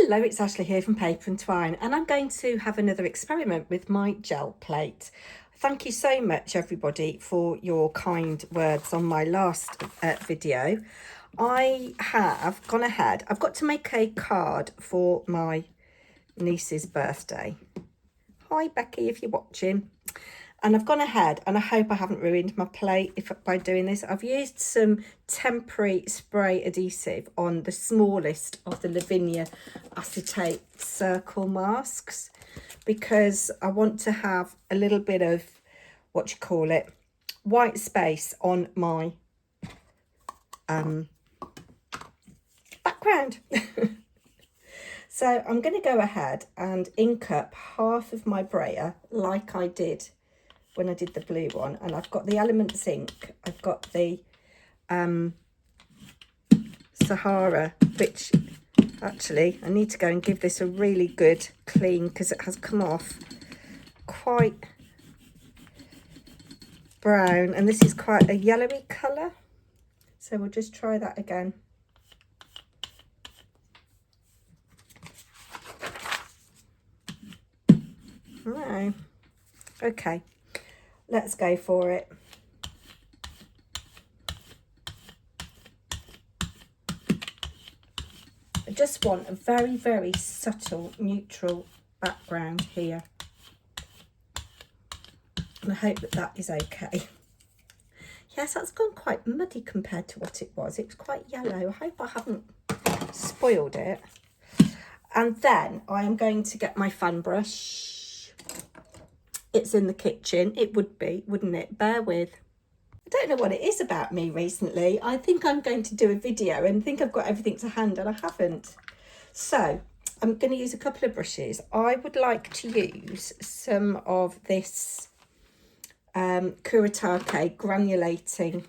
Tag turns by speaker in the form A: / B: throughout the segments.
A: Hello, it's Ashley here from Paper&Twine, and I'm going to have another experiment with my gel plate. Thank you so much, everybody, for your kind words on my last video. I have gone ahead. I've got to make a card for my niece's birthday. Hi, Becky, if you're watching. And I've gone ahead, and I hope I haven't ruined my plate by doing this. I've used some temporary spray adhesive on the smallest of the Lavinia acetate circle masks because I want to have a little bit of, white space on my background. So I'm going to go ahead and ink up half of my brayer like I did when I did the blue one, and I've got the Elements ink, I've got the Sahara, which actually I need to go and give this a really good clean because it has come off quite brown, and this is quite a yellowy colour, so we'll just try that again. No. Okay, let's go for it. I just want a very, very subtle neutral background here. And I hope that that is okay. Yes, that's gone quite muddy compared to what it was. It was quite yellow. I hope I haven't spoiled it. And then I am going to get my fan brush. It's in the kitchen. It would be, wouldn't it? Bear with. I don't know what it is about me recently. I think I'm going to do a video and think I've got everything to hand, and I haven't. So I'm going to use a couple of brushes. I would like to use some of this Kuretake granulating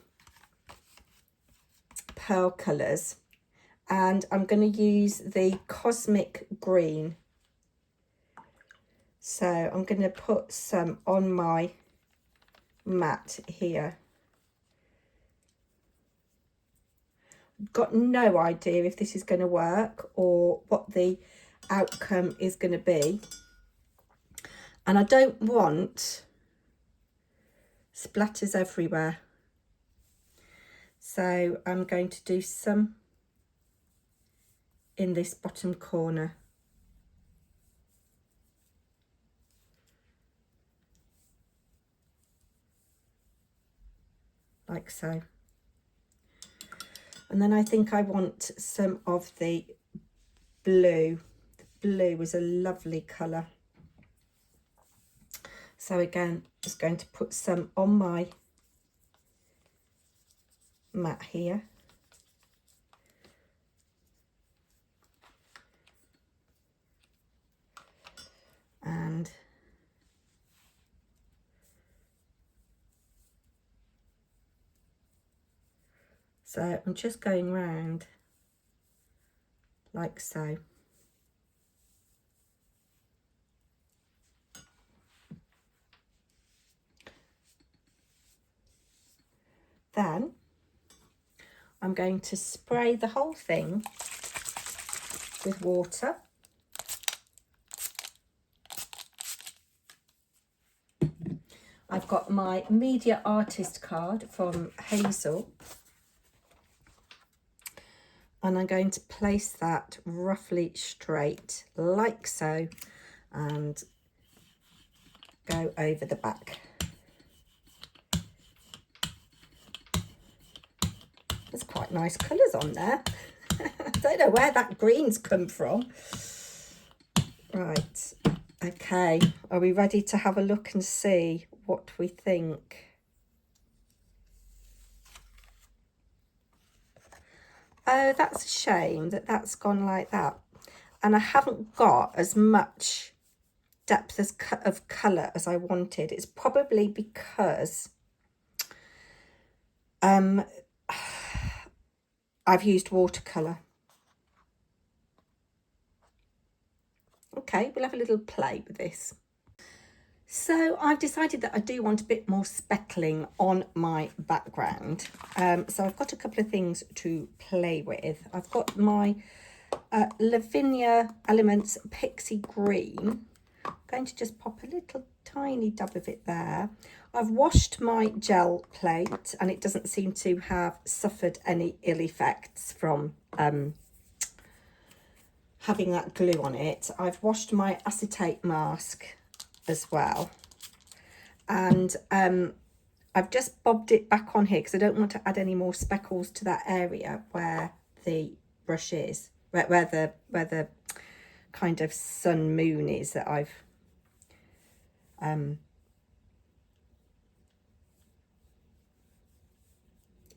A: pearl colours, and I'm going to use the Cosmic Green. So I'm going to put some on my mat here. Got no idea if this is going to work or what the outcome is going to be. And I don't want splatters everywhere. So I'm going to do some in this bottom corner. Like so. And then I think I want some of the blue. The blue is a lovely colour. So again, just going to put some on my mat here. And so I'm just going round like so. Then I'm going to spray the whole thing with water. I've got my media artist card from Hazel, and I'm going to place that roughly straight like so and go over the back. There's quite nice colours on there. I don't know where that green's come from. Right, okay, are we ready to have a look and see what we think? Oh, that's a shame that that's gone like that. And I haven't got as much depth of colour as I wanted. It's probably because I've used watercolour. Okay, we'll have a little play with this. So I've decided that I do want a bit more speckling on my background. So I've got a couple of things to play with. I've got my Lavinia Elements Pixie Green. I'm going to just pop a little tiny dab of it there. I've washed my gel plate and it doesn't seem to have suffered any ill effects from having that glue on it. I've washed my acetate mask as well, and I've just bobbed it back on here because I don't want to add any more speckles to that area where the brush is, where the kind of sun moon is that I've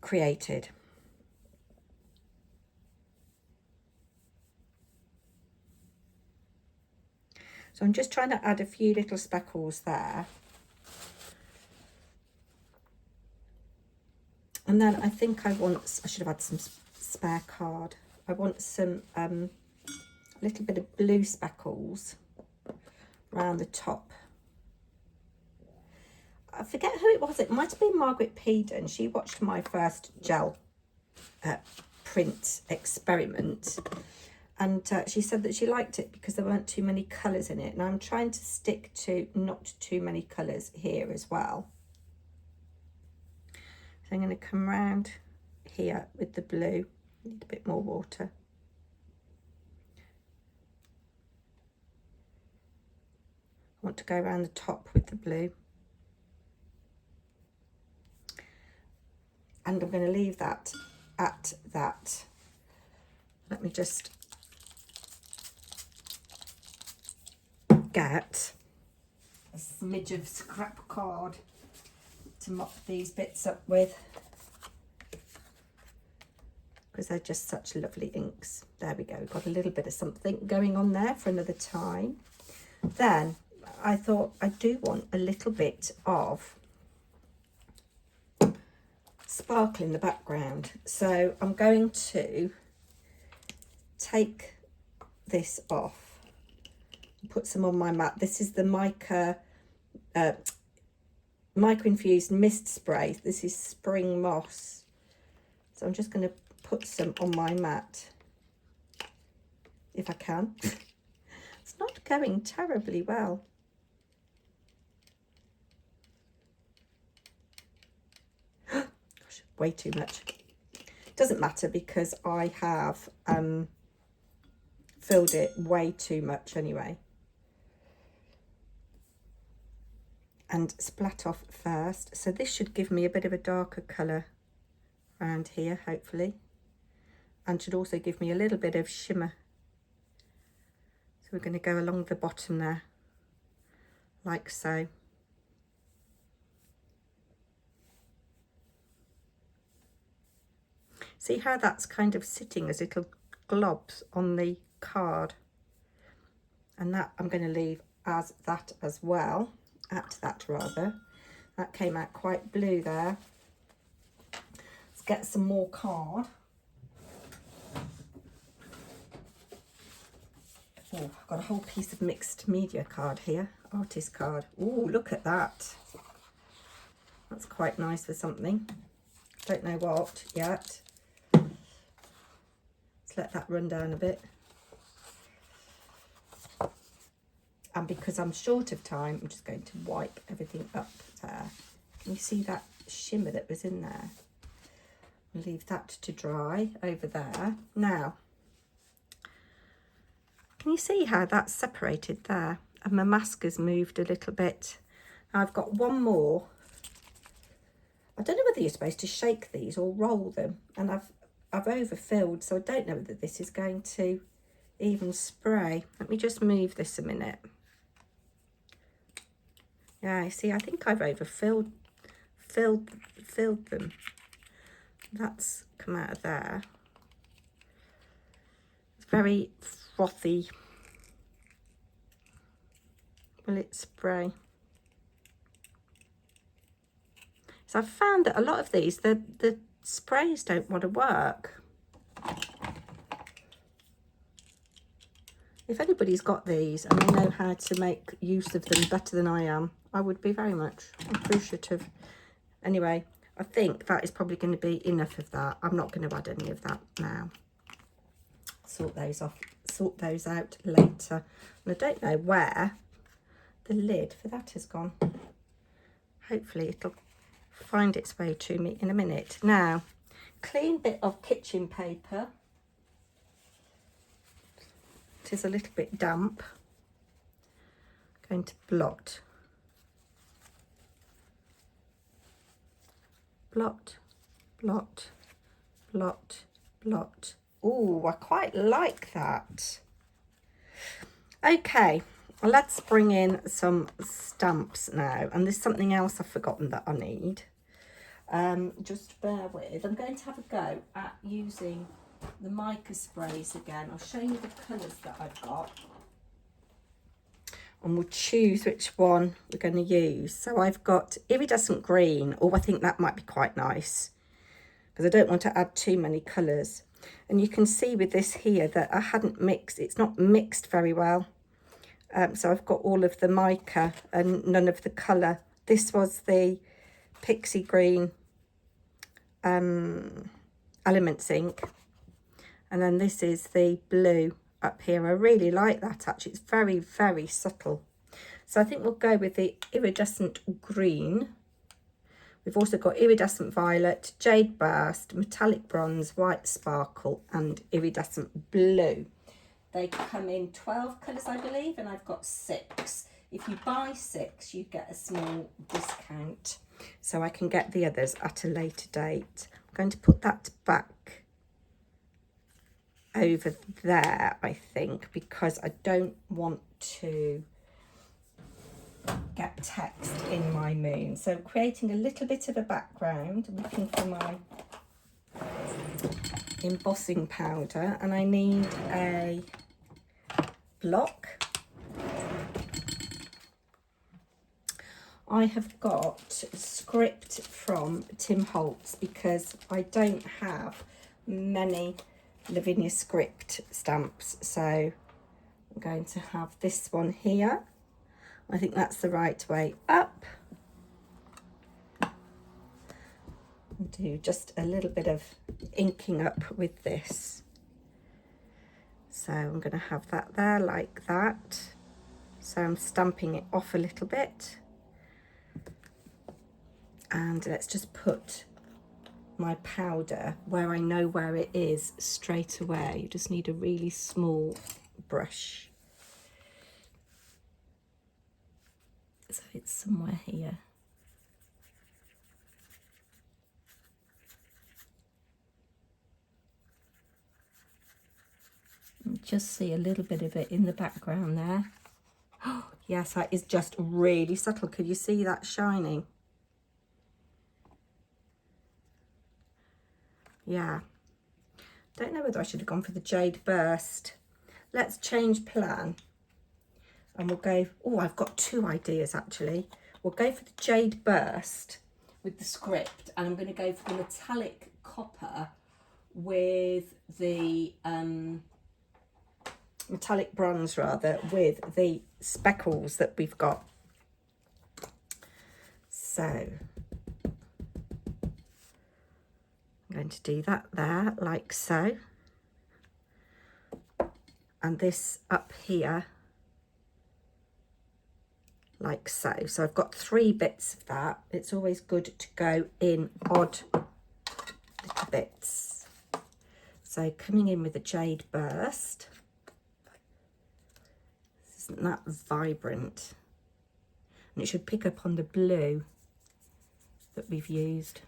A: created. So I'm just trying to add a few little speckles there. And then I think I should have had some spare card. I want some little bit of blue speckles around the top. I forget who it was. It might have been Margaret Peden. She watched my first gel print experiment. And she said that she liked it because there weren't too many colours in it. And I'm trying to stick to not too many colours here as well. So I'm going to come round here with the blue. Need a bit more water. I want to go around the top with the blue. And I'm going to leave that at that. Let me just get a smidge of scrap card to mop these bits up with, because they're just such lovely inks. There we go, we've got a little bit of something going on there for another time. Then I thought I do want a little bit of sparkle in the background, so I'm going to take this off and put some on my mat. This is the mica infused mist spray. This is spring moss, so I'm just going to put some on my mat if I can. It's not going terribly well. Way too much. Doesn't matter because I have filled it way too much anyway. And splat off first. So this should give me a bit of a darker colour around here, hopefully. And should also give me a little bit of shimmer. So we're going to go along the bottom there, like so. See how that's kind of sitting as little globs on the card, and that I'm going to leave as that as well, at that rather. That came out quite blue there. Let's get some more card. Oh, I've got a whole piece of mixed media card here, artist card. Oh, look at that. That's quite nice for something. Don't know what yet. Let that run down a bit, and because I'm short of time, I'm just going to wipe everything up there. Can you see that shimmer that was in there? I'll leave that to dry over there. Now, can you see how that's separated there? And my mask has moved a little bit. Now I've got one more. I don't know whether you're supposed to shake these or roll them, and I've overfilled, so I don't know whether this is going to even spray. Let me just move this a minute. Yeah, see, I think I've overfilled filled them. That's come out of there. It's very frothy. Will it spray? So I've found that a lot of these, the sprays don't want to work. If anybody's got these and they know how to make use of them better than I am, I would be very much appreciative. Anyway, I think that is probably going to be enough of that. I'm not going to add any of that now. sort those out later. And I don't know where the lid for that has gone. Hopefully it'll find its way to me in a minute. Now, clean bit of kitchen paper. It is a little bit damp. Going to blot. Blot, blot, blot, blot. Oh, I quite like that. Okay, well, let's bring in some stamps now. And there's something else I've forgotten that I need. Just bear with. I'm going to have a go at using the mica sprays again. I'll show you the colours that I've got. And we'll choose which one we're going to use. So I've got iridescent green. Oh, I think that might be quite nice, because I don't want to add too many colours. And you can see with this here that I hadn't mixed. It's not mixed very well. So I've got all of the mica and none of the colour. This was the Pixie Green Elements ink. And then this is the blue up here. I really like that actually. It's very, very subtle. So I think we'll go with the iridescent green. We've also got iridescent violet, jade burst, metallic bronze, white sparkle and iridescent blue. They come in 12 colours, I believe, and I've got 6. If you buy 6, you get a small discount. So I can get the others at a later date. I'm going to put that back over there, I think, because I don't want to get text in my moon. So creating a little bit of a background, looking for my embossing powder, and I need a block. I have got script from Tim Holtz because I don't have many Lavinia script stamps, so I'm going to have this one here. I think that's the right way up. Do just a little bit of inking up with this. So I'm going to have that there like that. So I'm stamping it off a little bit. And let's just put my powder where I know where it is straight away. You just need a really small brush. So it's somewhere here. And just see a little bit of it in the background there. Oh, yes, that is just really subtle. Could you see that shining? Yeah. Don't know whether I should have gone for the jade burst. Let's change plan. And we'll go, oh, I've got 2 ideas actually. We'll go for the jade burst with the script, and I'm going to go for the metallic copper with the metallic bronze rather, with the speckles that we've got. So I'm going to do that there like so, and this up here like so. So I've got 3 bits of that. It's always good to go in odd little bits. So coming in with a jade burst. Isn't that vibrant? And it should pick up on the blue that we've used.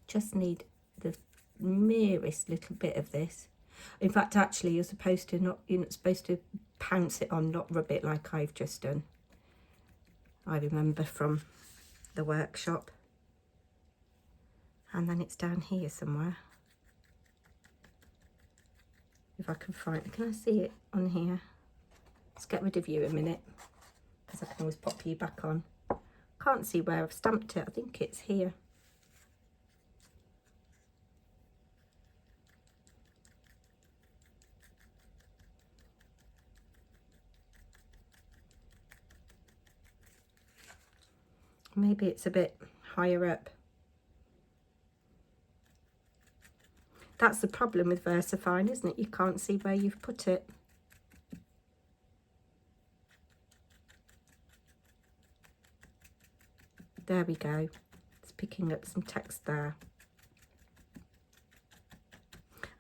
A: Just need the merest little bit of this. In fact, actually, you're not supposed to pounce it on, not rub it like I've just done. I remember from the workshop. And then it's down here somewhere. If I can find, can I see it on here? Let's get rid of you a minute, because I can always pop you back on. Can't see where I've stamped it. I think it's here. Maybe it's a bit higher up. That's the problem with VersaFine, isn't it? You can't see where you've put it. There we go. It's picking up some text there.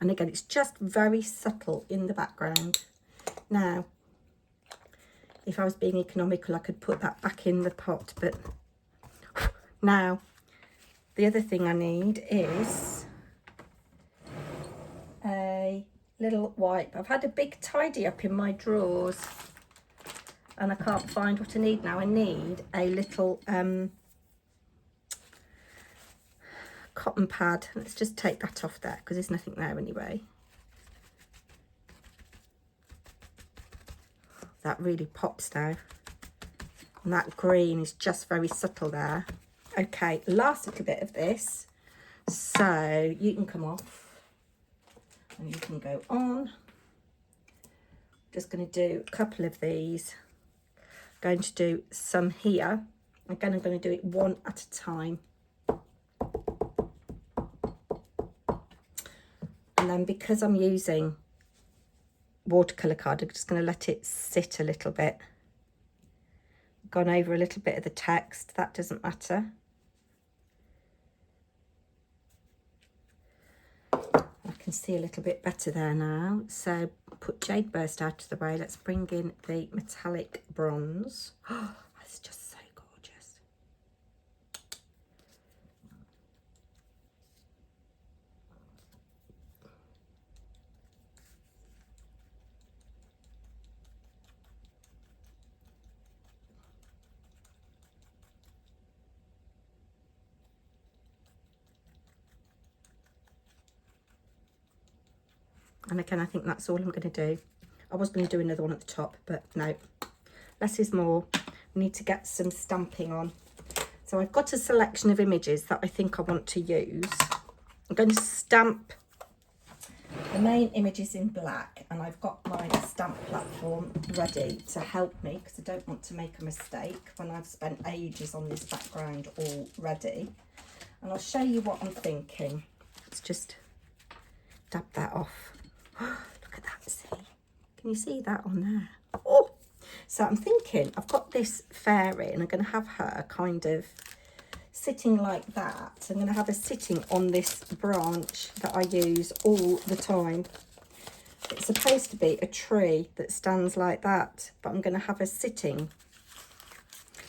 A: And again, it's just very subtle in the background. Now, if I was being economical, I could put that back in the pot, but now the other thing I need is a little wipe. I've had a big tidy up in my drawers and I can't find what I need now. I need a little cotton pad. Let's just take that off there because there's nothing there anyway. That really pops now. And that green is just very subtle there. Okay, last little bit of this. So you can come off and you can go on. Just going to do a couple of these. Going to do some here. Again, I'm going to do it one at a time. And then because I'm using watercolour card, I'm just going to let it sit a little bit. Gone over a little bit of the text, that doesn't matter. I can see a little bit better there now. So put Jade Burst out of the way. Let's bring in the metallic bronze. Oh, that's just so gorgeous. And again, I think that's all I'm going to do. I was going to do another one at the top, but no. Less is more. We need to get some stamping on. So I've got a selection of images that I think I want to use. I'm going to stamp the main images in black, and I've got my stamp platform ready to help me because I don't want to make a mistake when I've spent ages on this background already. And I'll show you what I'm thinking. Let's just dab that off. Look at that, see? Can you see that on there? Oh! So I'm thinking, I've got this fairy and I'm going to have her kind of sitting like that. I'm going to have her sitting on this branch that I use all the time. It's supposed to be a tree that stands like that, but I'm going to have her sitting.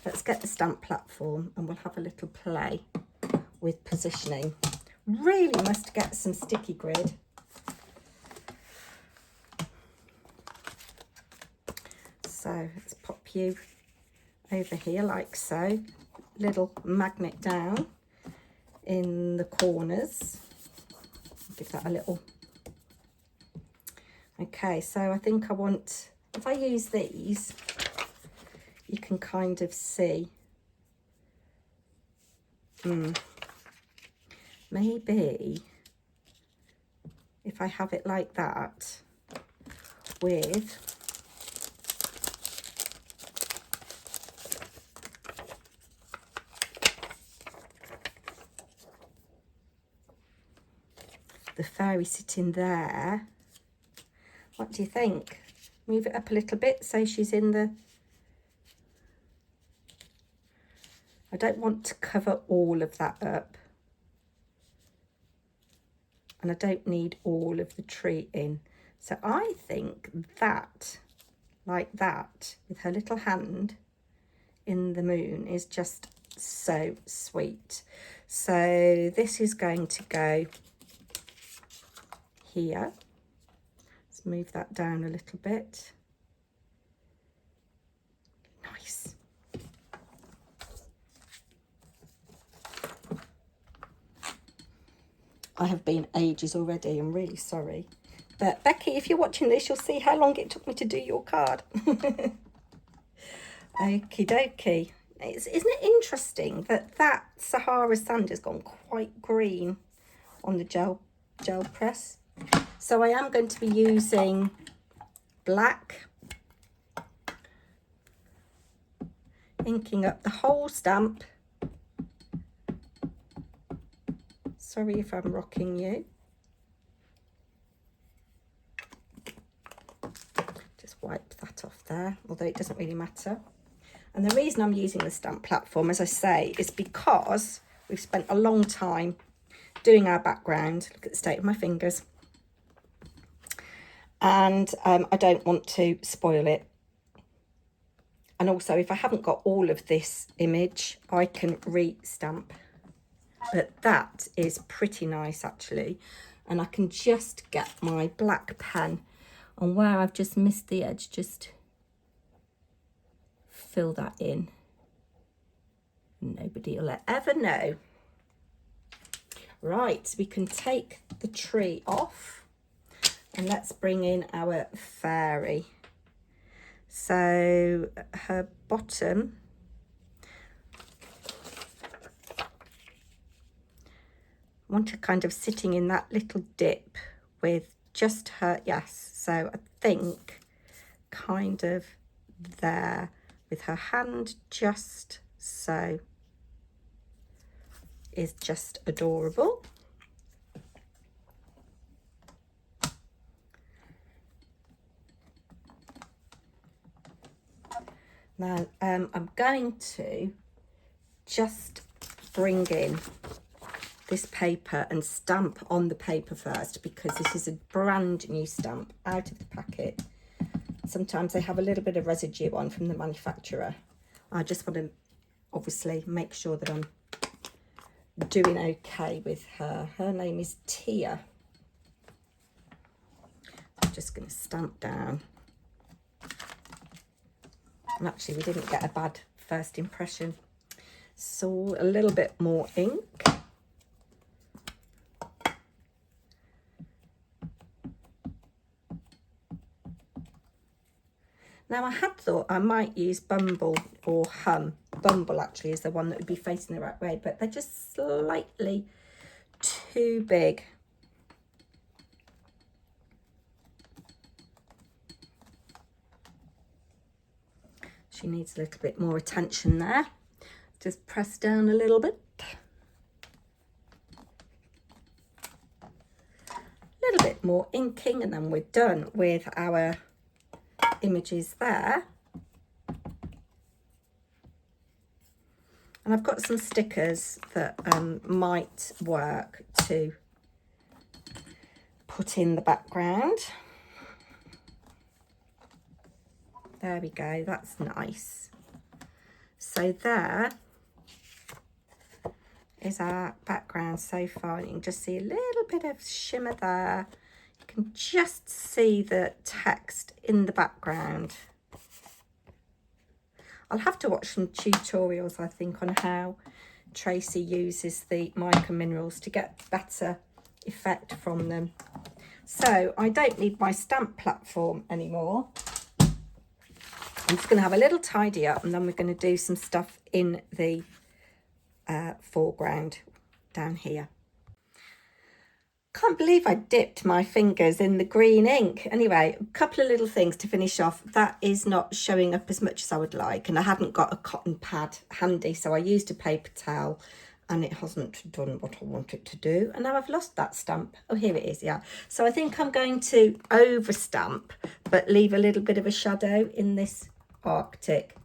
A: Let's get the stamp platform and we'll have a little play with positioning. Really must get some sticky grid. So let's pop you over here like so. Little magnet down in the corners. Give that a little. Okay, so I think I want, if I use these, you can kind of see. Maybe if I have it like that with the fairy sitting there. What do you think? Move it up a little bit so she's in the... I don't want to cover all of that up. And I don't need all of the tree in. So I think that, like that, with her little hand in the moon is just so sweet. So this is going to go here. Let's move that down a little bit. Nice. I have been ages already, I'm really sorry. But Becky, if you're watching this, you'll see how long it took me to do your card. Okie dokie. Isn't it interesting that that Sahara sand has gone quite green on the gel press? So I am going to be using black, inking up the whole stamp. Sorry if I'm rocking you. wipe that off there, although it doesn't really matter. And the reason I'm using the stamp platform, as I say, is because we've spent a long time doing our background. Look at the state of my fingers. And I don't want to spoil it. And also, if I haven't got all of this image, I can re-stamp. But that is pretty nice, actually. And I can just get my black pen on where I've just missed the edge, just fill that in. Nobody will ever know. Right, we can take the tree off and let's bring in our fairy. So her bottom, I want her kind of sitting in that little dip with just her, yes, so I think kind of there with her hand just so, is just adorable. Now I'm going to just bring in this paper and stamp on the paper first, because this is a brand new stamp out of the packet. Sometimes they have a little bit of residue on from the manufacturer. I just want to obviously make sure that I'm doing okay with her. Her name is Tia. I'm just going to stamp down. And actually we didn't get a bad first impression. So a little bit more ink. Now I had thought I might use Bumble or Hum. Bumble actually is the one that would be facing the right way, but they're just slightly too big. She needs a little bit more attention there. Just press down a little bit. A little bit more inking and then we're done with our images there. And I've got some stickers that might work to put in the background. There we go, that's nice. So there is our background so far. You can just see a little bit of shimmer there. You can just see the text in the background. I'll have to watch some tutorials, I think, on how Tracy uses the mica minerals to get better effect from them. So I don't need my stamp platform anymore. I'm just going to have a little tidy up and then we're going to do some stuff in the foreground down here. Can't believe I dipped my fingers in the green ink. Anyway, a couple of little things to finish off. That is not showing up as much as I would like, and I hadn't got a cotton pad handy, so I used a paper towel and it hasn't done what I want it to do. And now I've lost that stamp. Oh, here it is, yeah. So I think I'm going to over stamp, but leave a little bit of a shadow in this Arctic.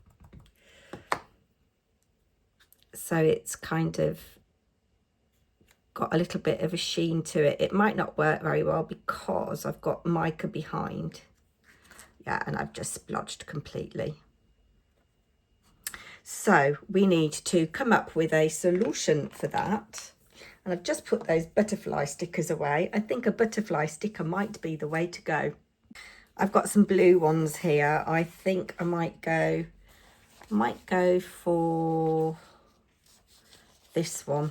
A: So it's kind of got a little bit of a sheen to it. It might not work very well because I've got mica behind. Yeah, and I've just splodged completely. So we need to come up with a solution for that. And I've just put those butterfly stickers away. I think a butterfly sticker might be the way to go. I've got some blue ones here. I think I might go for this one.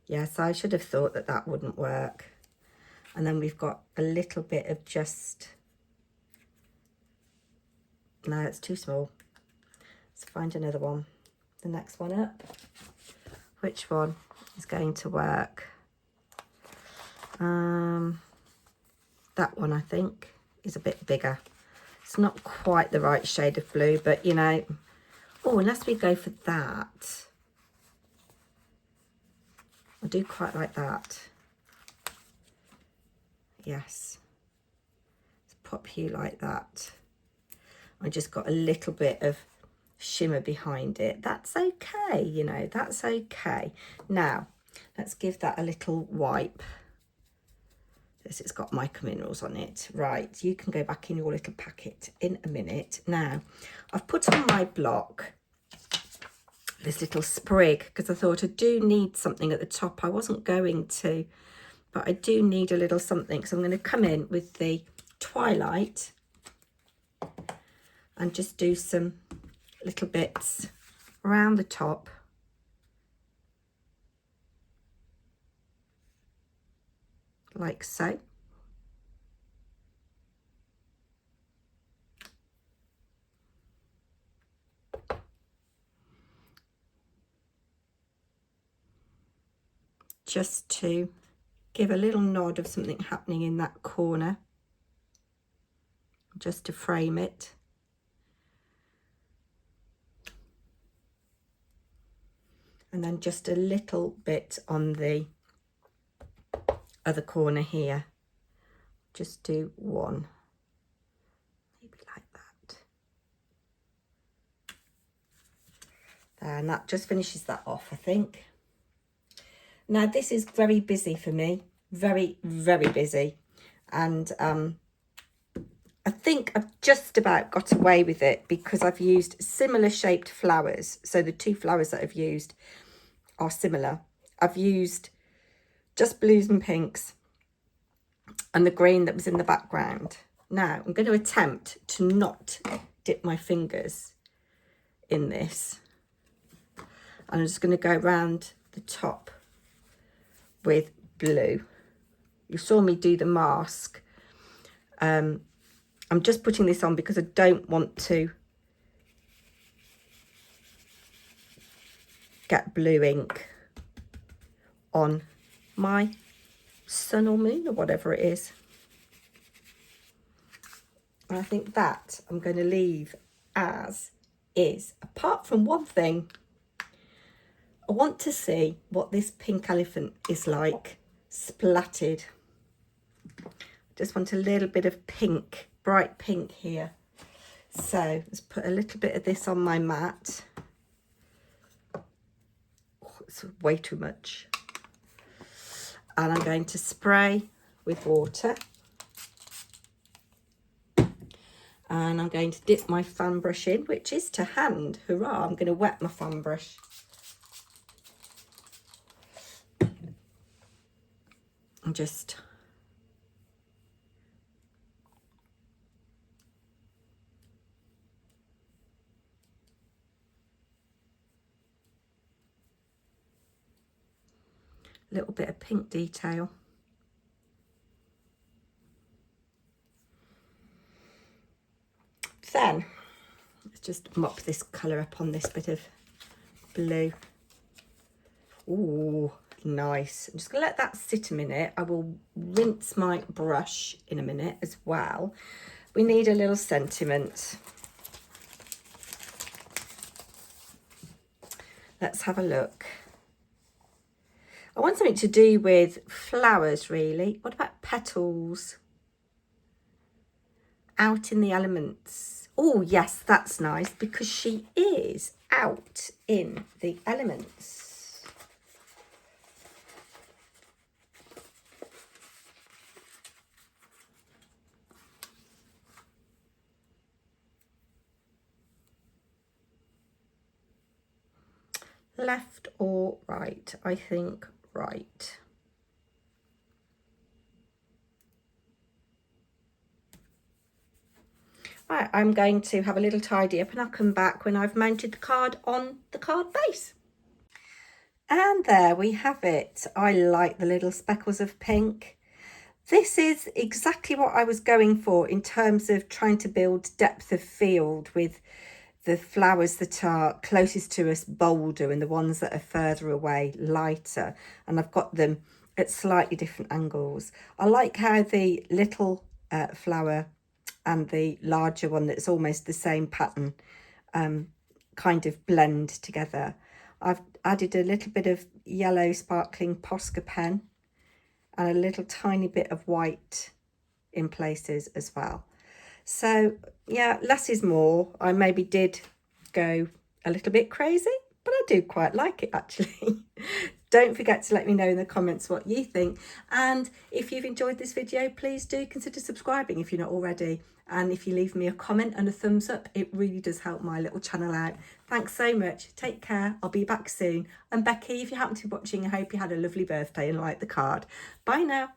A: Yes, I should have thought that that wouldn't work. And then we've got a little bit of just, no, it's too small. Let's find another one. The next one up. Which one is going to work? That one, I think, is a bit bigger. It's not quite the right shade of blue, but you know, oh, unless we go for that. I do quite like that. Yes. Let's pop you like that. I just got a little bit of shimmer behind it. That's okay, you know, that's okay. Now, let's give that a little wipe. This, it's got micro minerals on it. Right, you can go back in your little packet in a minute. Now, I've put on my block this little sprig because I thought I do need something at the top. I wasn't going to, but I do need a little something. So I'm going to come in with the Twilight and just do some little bits around the top. Like so. Just to give a little nod of something happening in that corner, just to frame it. And then just a little bit on the other corner here. Just do one, maybe like that. There, and that just finishes that off, I think. Now this is very busy for me, very, very busy. And I think I've just about got away with it because I've used similar shaped flowers. So the two flowers that I've used are similar. I've used just blues and pinks and the green that was in the background. Now I'm going to attempt to not dip my fingers in this. And I'm just going to go around the top with blue. You saw me do the mask. I'm just putting this on because I don't want to get blue ink on my sun or moon or whatever it is. And I think that I'm going to leave as is, apart from one thing. I want to see what this pink elephant is like splatted. Just want a little bit of pink, bright pink here. So let's put a little bit of this on my mat. Oh, it's way too much. And I'm going to spray with water. And I'm going to dip my fan brush in, which is to hand. Hurrah, I'm going to wet my fan brush. And just a little bit of pink detail. Then let's just mop this colour up on this bit of blue. Ooh, nice. I'm just going to let that sit a minute. I will rinse my brush in a minute as well. We need a little sentiment. Let's have a look. I want something to do with flowers, really. What about petals? Out in the elements. Oh, yes, that's nice because she is out in the elements. Left or right? I think right. Right, I'm going to have a little tidy up and I'll come back when I've mounted the card on the card base. And there we have it. I like the little speckles of pink. This is exactly what I was going for in terms of trying to build depth of field with the flowers that are closest to us bolder and the ones that are further away lighter. And I've got them at slightly different angles. I like how the little flower and the larger one that's almost the same pattern kind of blend together. I've added a little bit of yellow sparkling Posca pen and a little tiny bit of white in places as well. So yeah, less is more. I maybe did go a little bit crazy, but I do quite like it actually. Don't forget to let me know in the comments what you think. And if you've enjoyed this video, please do consider subscribing if you're not already. And if you leave me a comment and a thumbs up, it really does help my little channel out. Thanks so much. Take care. I'll be back soon. And Becky, if you happen to be watching, I hope you had a lovely birthday and liked the card. Bye now.